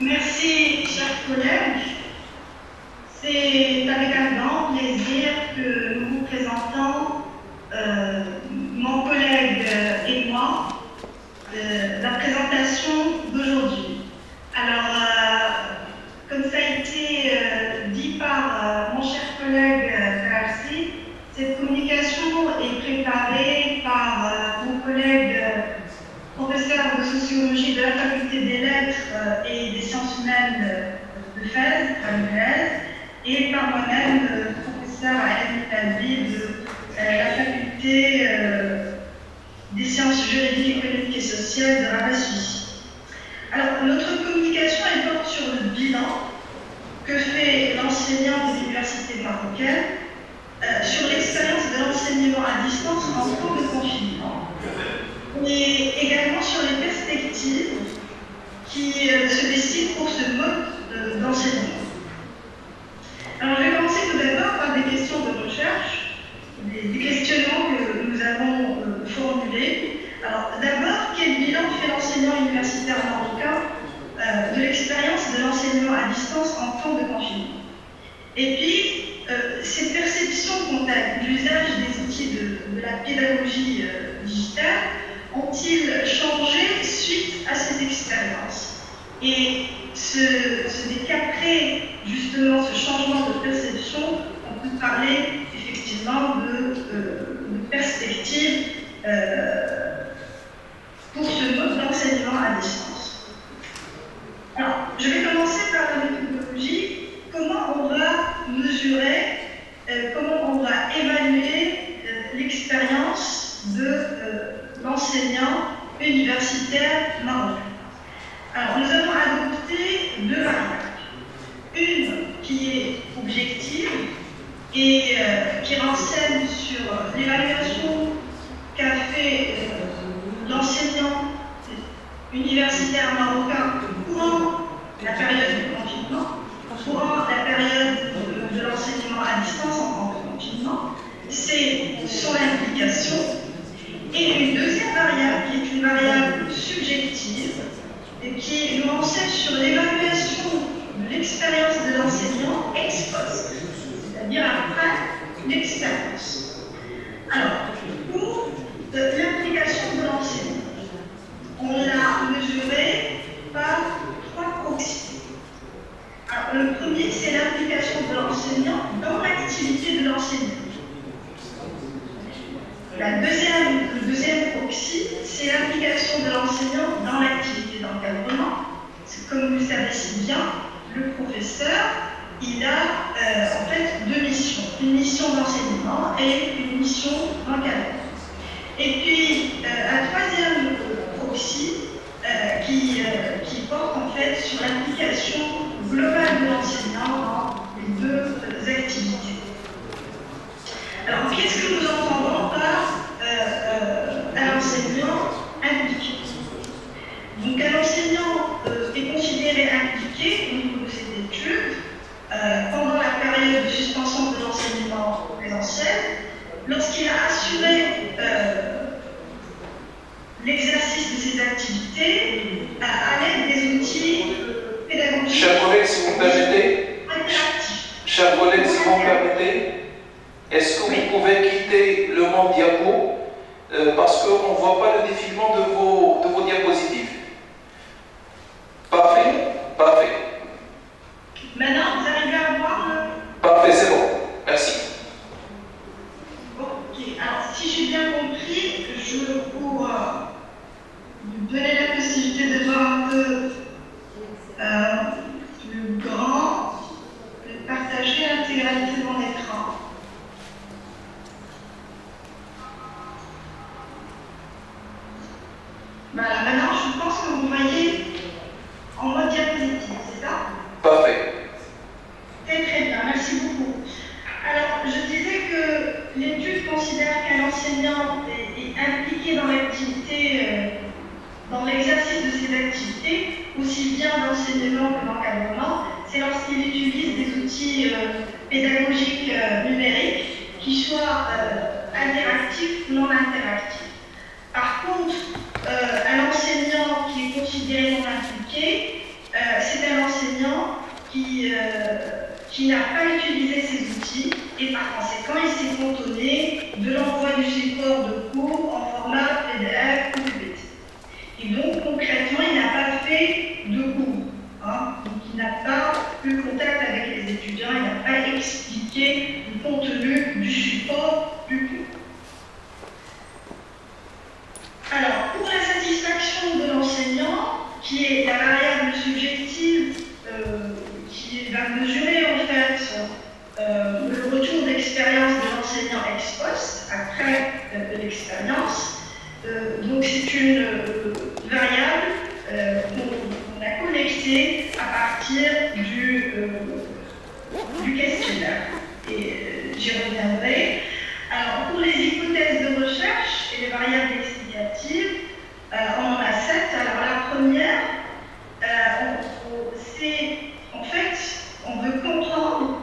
Merci, chers collègues. C'est avec un grand plaisir que nous vous présentons, mon collègue et moi, la présentation d'aujourd'hui. Alors, comme ça a été dit par mon cher collègue Karsi, cette communication est préparée par mon collègue professeur de sociologie de la faculté des lettres et des sciences humaines de Fès, à l'UNES, et par moi-même, professeur à l'UNES de la faculté des sciences juridiques, économiques et sociales de Rabat-Suisse. Alors, notre communication elle porte sur le bilan que fait l'enseignant de l'université marocaine sur l'expérience de l'enseignement à distance en cours de confinement, et également sur les perspectives qui se dessinent pour ce mode d'enseignement. Alors, je vais commencer tout d'abord par des questions de recherche, des questionnements que nous avons formulés. Alors, d'abord, quel bilan fait l'enseignant universitaire marocain de l'expérience de l'enseignement à distance en temps de confinement? Et puis, ces perceptions quant à l'usage des outils de la pédagogie digitale ont-ils changé suite à cette expérience? Et qu'après justement ce changement de perception, on peut parler effectivement de perspective pour ce mode d'enseignement à distance. Alors, je vais commencer par la méthodologie. Comment on va mesurer, comment on va évaluer l'expérience de l'enseignant universitaire marocain? Alors, nous avons adopté deux variables. Une qui est objective et qui renseigne sur l'évaluation qu'a fait l'enseignant universitaire marocain courant la période du confinement, courant la période de l'enseignement à distance en temps de confinement, c'est son implication. Et une deuxième variable qui est une variable subjective et qui nous renseigne sur l'évaluation de l'expérience de l'enseignant ex post, c'est-à-dire après l'expérience. Alors, pour l'implication de l'enseignant, on l'a mesuré par trois proxys. Alors, le premier, c'est l'implication de l'enseignant dans l'activité de l'enseignant. Le deuxième proxy, c'est l'implication de l'enseignant dans l'activité d'encadrement. Comme vous le savez si bien, le professeur, il a en fait deux missions. Une mission d'enseignement et une mission d'encadrement. Et puis, un troisième proxy qui porte en fait sur l'implication globale de l'enseignant dans les deux activités. Alors, qu'est-ce que nous entendons par un enseignant impliqué? Donc, un enseignant est considéré impliqué au niveau de cette étude pendant la période de suspension de l'enseignement présentiel, lorsqu'il a assuré l'exercice de ses activités à l'aide des outils pédagogiques. Chers collègues, si vous me permettez, chers collègues, si vous me permettez, est-ce que vous pouvez quitter le monde diapo parce qu'on ne voit pas le défilement de vos diapositives? Parfait, parfait. Maintenant, vous arrivez à voir le... Parfait, c'est bon. Merci. Ok, alors si j'ai bien compris, je vous donner la possibilité de voir un peu plus grand, de partager l'intégralité de mon écran. Voilà, maintenant je pense que vous voyez en mode diapositive, c'est ça? Parfait. Très bien, merci beaucoup. Alors, je disais que l'étude considère qu'un enseignant est impliqué dans l'activité, dans l'exercice de ses activités, aussi bien d'enseignement que d'encadrement, c'est lorsqu'il utilise des outils pédagogiques numériques qui soient interactifs ou non interactifs. Par contre, un enseignant qui est considéré non impliqué, c'est un qui n'a pas utilisé ces outils et par conséquent, il s'est cantonné de l'envoi du support de cours en format PDF ou PPT. Et donc, concrètement, il n'a pas fait de cours. Donc, il n'a pas eu contact avec les étudiants, il n'a pas expliqué le contenu du support du cours. Alors, pour la satisfaction de l'enseignant, qui est la variable subjective qui va mesurer en fait le retour d'expérience de l'enseignant ex post, après l'expérience, donc c'est une variable qu'on a collectée à partir du questionnaire. Et j'y reviendrai. Alors, pour les hypothèses de recherche et les variables explicatives, on en a 7. Alors, la première, c'est, en fait, on veut comprendre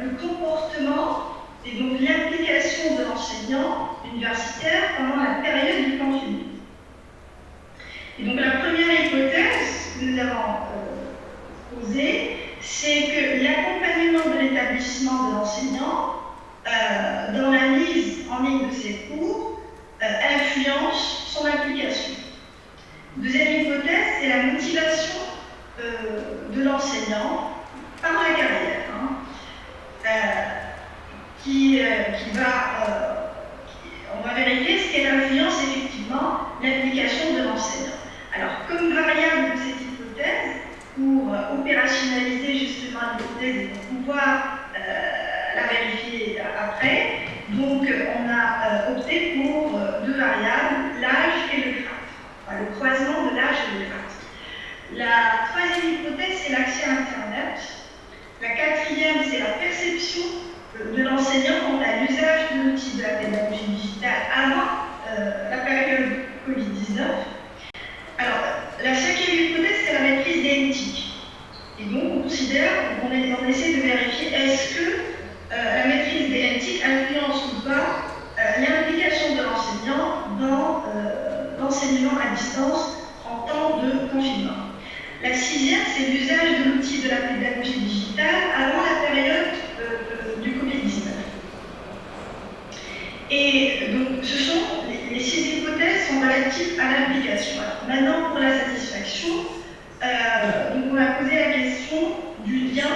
le comportement et donc l'implication de l'enseignant universitaire pendant la période du confinement. Et donc, la première hypothèse que nous avons posée, c'est que l'accompagnement de l'établissement de l'enseignant dans la mise en ligne de ses cours influence son implication. Deuxième hypothèse, c'est la motivation de l'enseignant par la carrière, on va vérifier ce qu'elle influence effectivement l'implication de l'enseignant. Alors, comme variable de cette hypothèse, pour opérationnaliser justement l'hypothèse et pour pouvoir la vérifier après, donc on a opté pour deux variables, l'âge et le grade, le croisement de l'âge et le grade. La troisième hypothèse, c'est l'accès à Internet. La quatrième, c'est la perception de l'enseignant quant à l'usage de l'outil de la pédagogie digitale avant la période Covid-19. Alors, la cinquième hypothèse, c'est la maîtrise des NTIC. Et donc, on considère, on essaie de vérifier est-ce que la maîtrise des NTIC influence ou pas l'implication de l'enseignant dans l'enseignement à distance en temps de confinement. La sixième, c'est l'usage de l'outil de la pédagogie digitale avant la période du Covid-19. Et donc, les 6 hypothèses sont relatives à l'implication. Maintenant, pour la satisfaction, donc on a posé la question du lien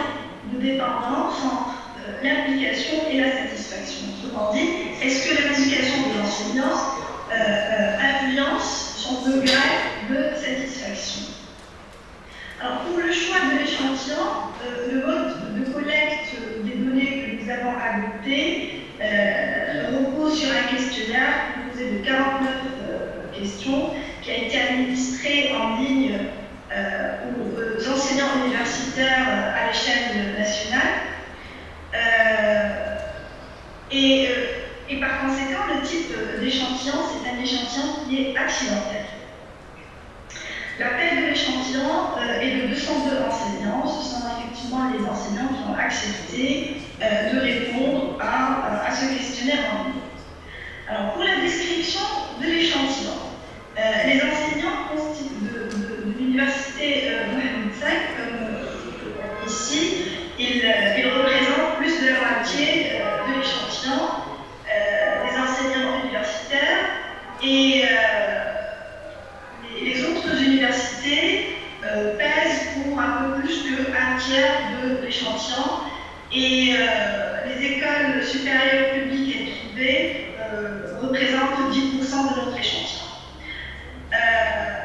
de dépendance entre l'implication et la satisfaction. Autrement dit, est-ce que l'implication de l'enseignant influence son degré de satisfaction? Alors, pour le choix de l'échantillon, le mode de collecte des données que nous avons adopté repose sur un questionnaire composé de 49 questions qui a été administré en ligne aux enseignants universitaires à l'échelle nationale. Et par conséquent, le type d'échantillon, c'est un échantillon qui est accidentel. La taille de l'échantillon est de 202 enseignants. Ce sont effectivement les enseignants qui ont accepté de répondre à ce questionnaire en ligne. Alors, pour la description de l'échantillon, les enseignants de l'université Mohamed V, comme ici, ils représentent plus de la moitié de l'échantillon des enseignants universitaires et les autres universités pèsent pour un peu plus qu'un tiers de l'échantillon et les écoles supérieures publiques et privées représentent 10% de notre échantillon.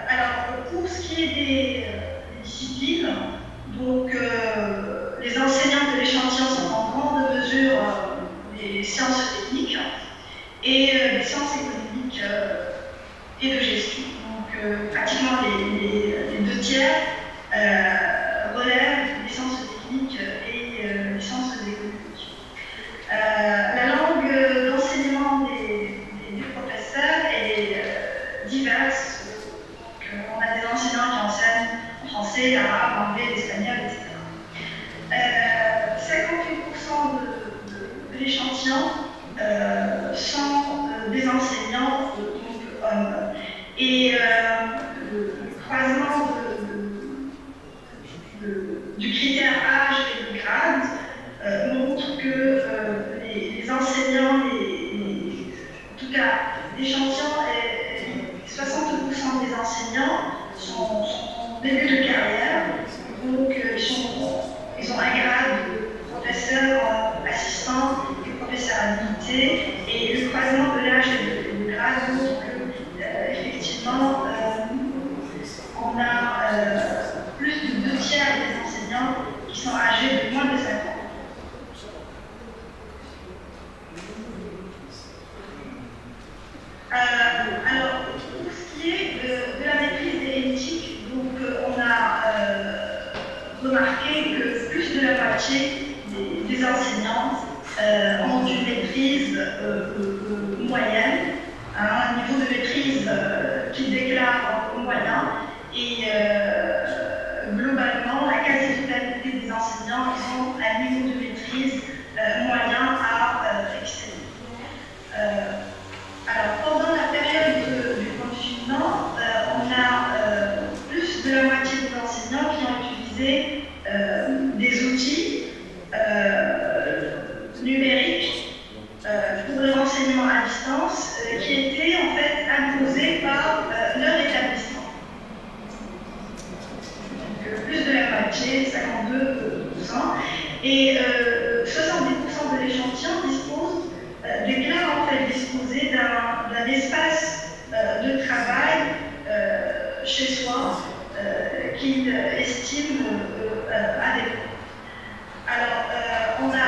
Alors, pour ce qui est des disciplines, donc les enseignants de l'échantillon sont en grande mesure des sciences techniques et des sciences économiques et de gestion. Donc, pratiquement les 2 tiers relèvent des sciences techniques et des sciences économiques. La langue d'enseignement des professeurs est diverse. Donc, on a des enseignants qui enseignent en français, l'arabe, l'anglais, l'espagnol, etc. 58% de l'échantillon sont des enseignants, donc hommes. Et le croisement du critère âge d'échantillons, 60% des enseignants sont en début de carrière, donc ils ont un grade de professeur assistant et professeur habilité, et le croisement de l'âge et de grade montre que, effectivement, on a plus de 2 tiers des enseignants qui sont âgés de moins de 5 ans. Alors, pour ce qui est de la maîtrise des éthiques, donc on a remarqué que plus de la moitié des enseignants ont une maîtrise moyenne, un niveau de maîtrise qu'ils déclarent moyen, et globalement, la quasi-totalité des enseignants ont un niveau de maîtrise moyen à excellent. Alors, pendant la période du confinement, on a plus de la moitié des enseignants qui ont utilisé des outils numériques pour le renseignement à distance qui étaient en fait imposés par leur établissement. Donc, plus de la moitié, 52%, et 70% de l'échantillon déclarent en fait disposer d'un espace de travail chez soi qu'ils estiment adéquat. Alors, on a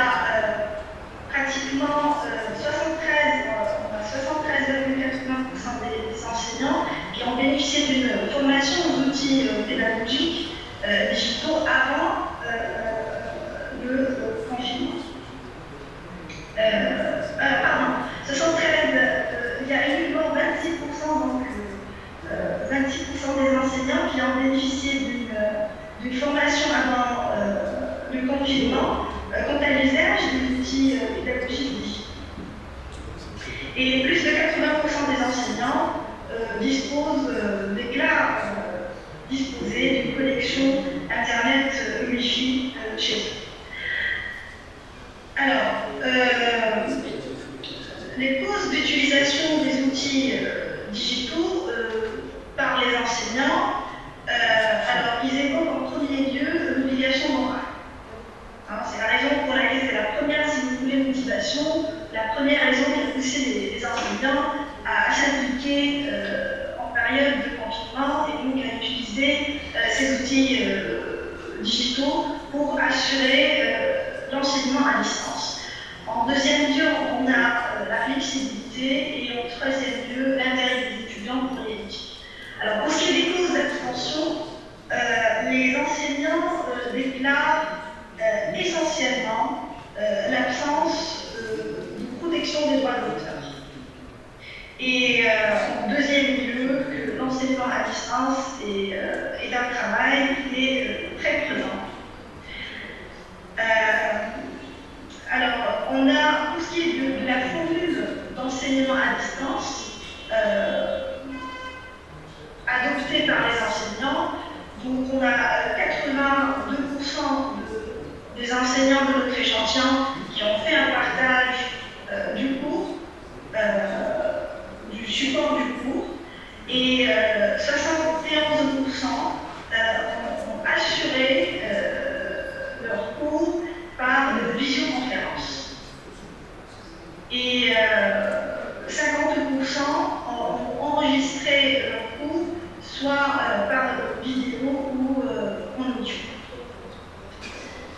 pratiquement 73,80% des enseignants qui ont bénéficié d'une formation aux outils pédagogiques digitaux avant le confinement. Pardon, 73, il y a uniquement 26%, donc 26% des enseignants qui ont bénéficié d'une formation avant le confinement quant à l'usage des outils pédagogiques digitaux. Et plus de 80% des enseignants déclarent disposer d'une connexion Internet Wi-Fi chez eux. Alors, les causes d'utilisation des outils digitaux par les enseignants, alors ils évoquent en premier lieu l'obligation morale. C'est la raison pour laquelle c'est la première, si vous voulez, motivation, la première raison qui a poussé les enseignants à s'impliquer en période de confinement et donc à utiliser ces outils digitaux pour assurer l'enseignement à distance. En deuxième lieu, on a la flexibilité et en troisième lieu, l'intérêt des étudiants pour les éthiques. Alors, pour ce qui est des causes d'abstention, les enseignants déclarent essentiellement l'absence de protection des droits de l'auteur. Et en deuxième lieu, que l'enseignement à distance est un travail qui est très présent. Alors, on a, pour ce qui est de la formule d'enseignement à distance adoptée par les enseignants, donc on a 82% des enseignants de notre échantillon qui ont fait un partage du cours, du support du cours, et 71% ont assuré leur cours par visioconférence. Et 50% ont enregistré leur cours soit par vidéo ou en audio.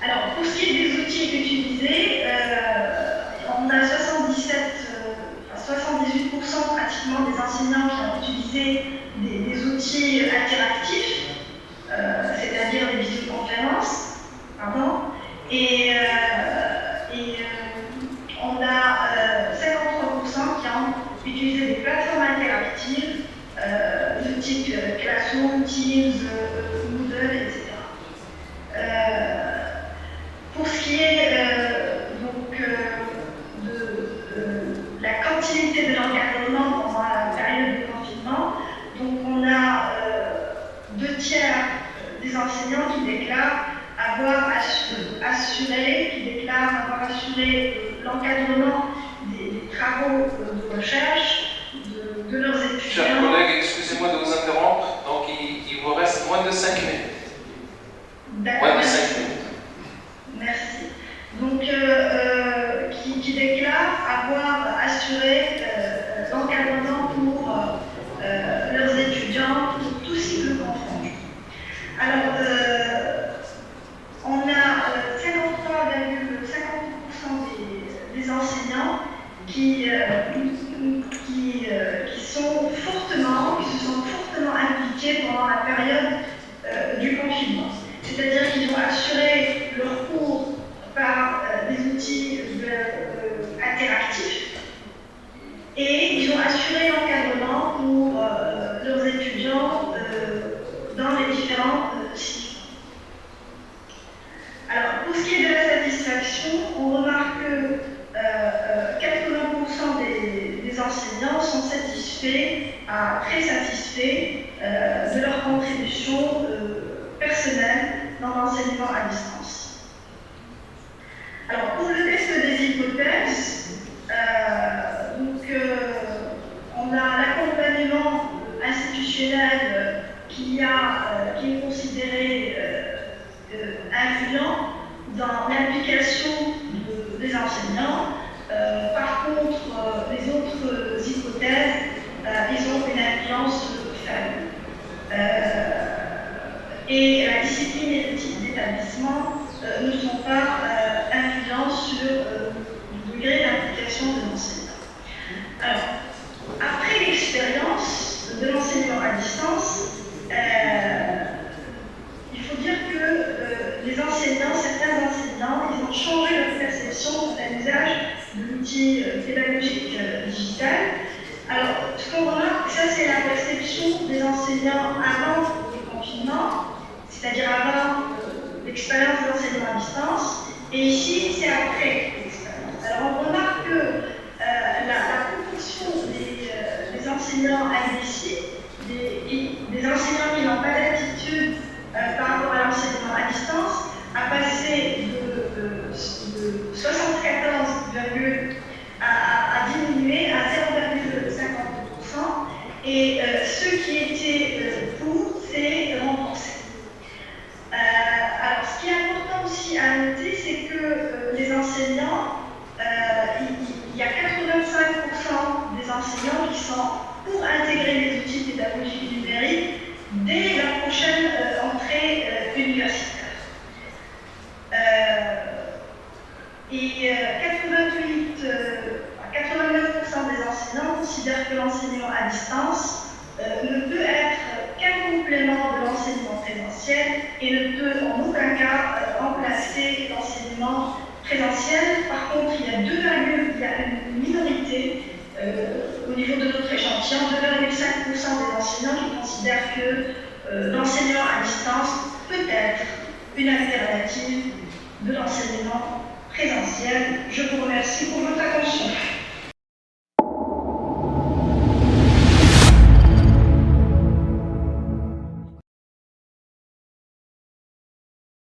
Alors, pour ce qui est des outils utilisés, on a 78% pratiquement des enseignants qui ont utilisé des outils interactifs, c'est-à-dire des visioconférences, et on a 53% qui ont utilisé des plateformes interactives de type Classroom, Teams, Moodle, etc. Pour ce qui est de la continuité de l'encadrement pendant la période de confinement, donc on a 2 tiers des enseignants qui déclarent avoir assuré l'encadrement des travaux de recherche, de se sont fortement impliqués pendant la période du confinement. C'est-à-dire qu'ils ont assuré leur cours par des outils interactifs et ils ont assuré l'encadrement pour leurs étudiants dans les différents cycles. Alors, pour ce qui est de la satisfaction, on remarque que 80% des enseignants sont satisfaits, très satisfaits de leur contribution personnelle dans l'enseignement à distance. Alors, pour le test des hypothèses, on a l'accompagnement institutionnel qui est considéré influent dans l'implication des enseignants. Par contre, les autres hypothèses, ils ont une influence faible. Et la discipline et le type d'établissement ne sont pas influents sur le degré d'implication de l'enseignant. Alors, après l'expérience de l'enseignement à distance, il faut dire que les enseignants, certains enseignants, ils ont changé leur perception de l'usage de l'outil pédagogique digital. Alors, ce qu'on remarque, ça c'est la perception des enseignants avant le confinement, c'est-à-dire avant l'expérience d'enseignement à distance, et ici c'est après l'expérience. Alors, on remarque que la proportion des enseignants indécis, des enseignants qui n'ont pas d'attitude par rapport à l'enseignement à distance, a passé de 74, à diminuer à 0,52%, et ceux qui étaient pour, c'est renforcé. Alors, ce qui est important aussi à noter, c'est que les enseignants, il y a 85% des enseignants qui sont pour intégrer les outils pédagogiques numériques dès la prochaine entrée universitaire. Et 89% des enseignants considèrent que l'enseignement à distance ne peut être qu'un complément de l'enseignement présentiel et ne peut en aucun cas remplacer l'enseignement présentiel. Par contre, il y a une minorité au niveau de notre échantillon, 2,5% des enseignants qui considèrent que l'enseignement à distance peut être une alternative de l'enseignement présentiel. Je vous remercie pour votre attention.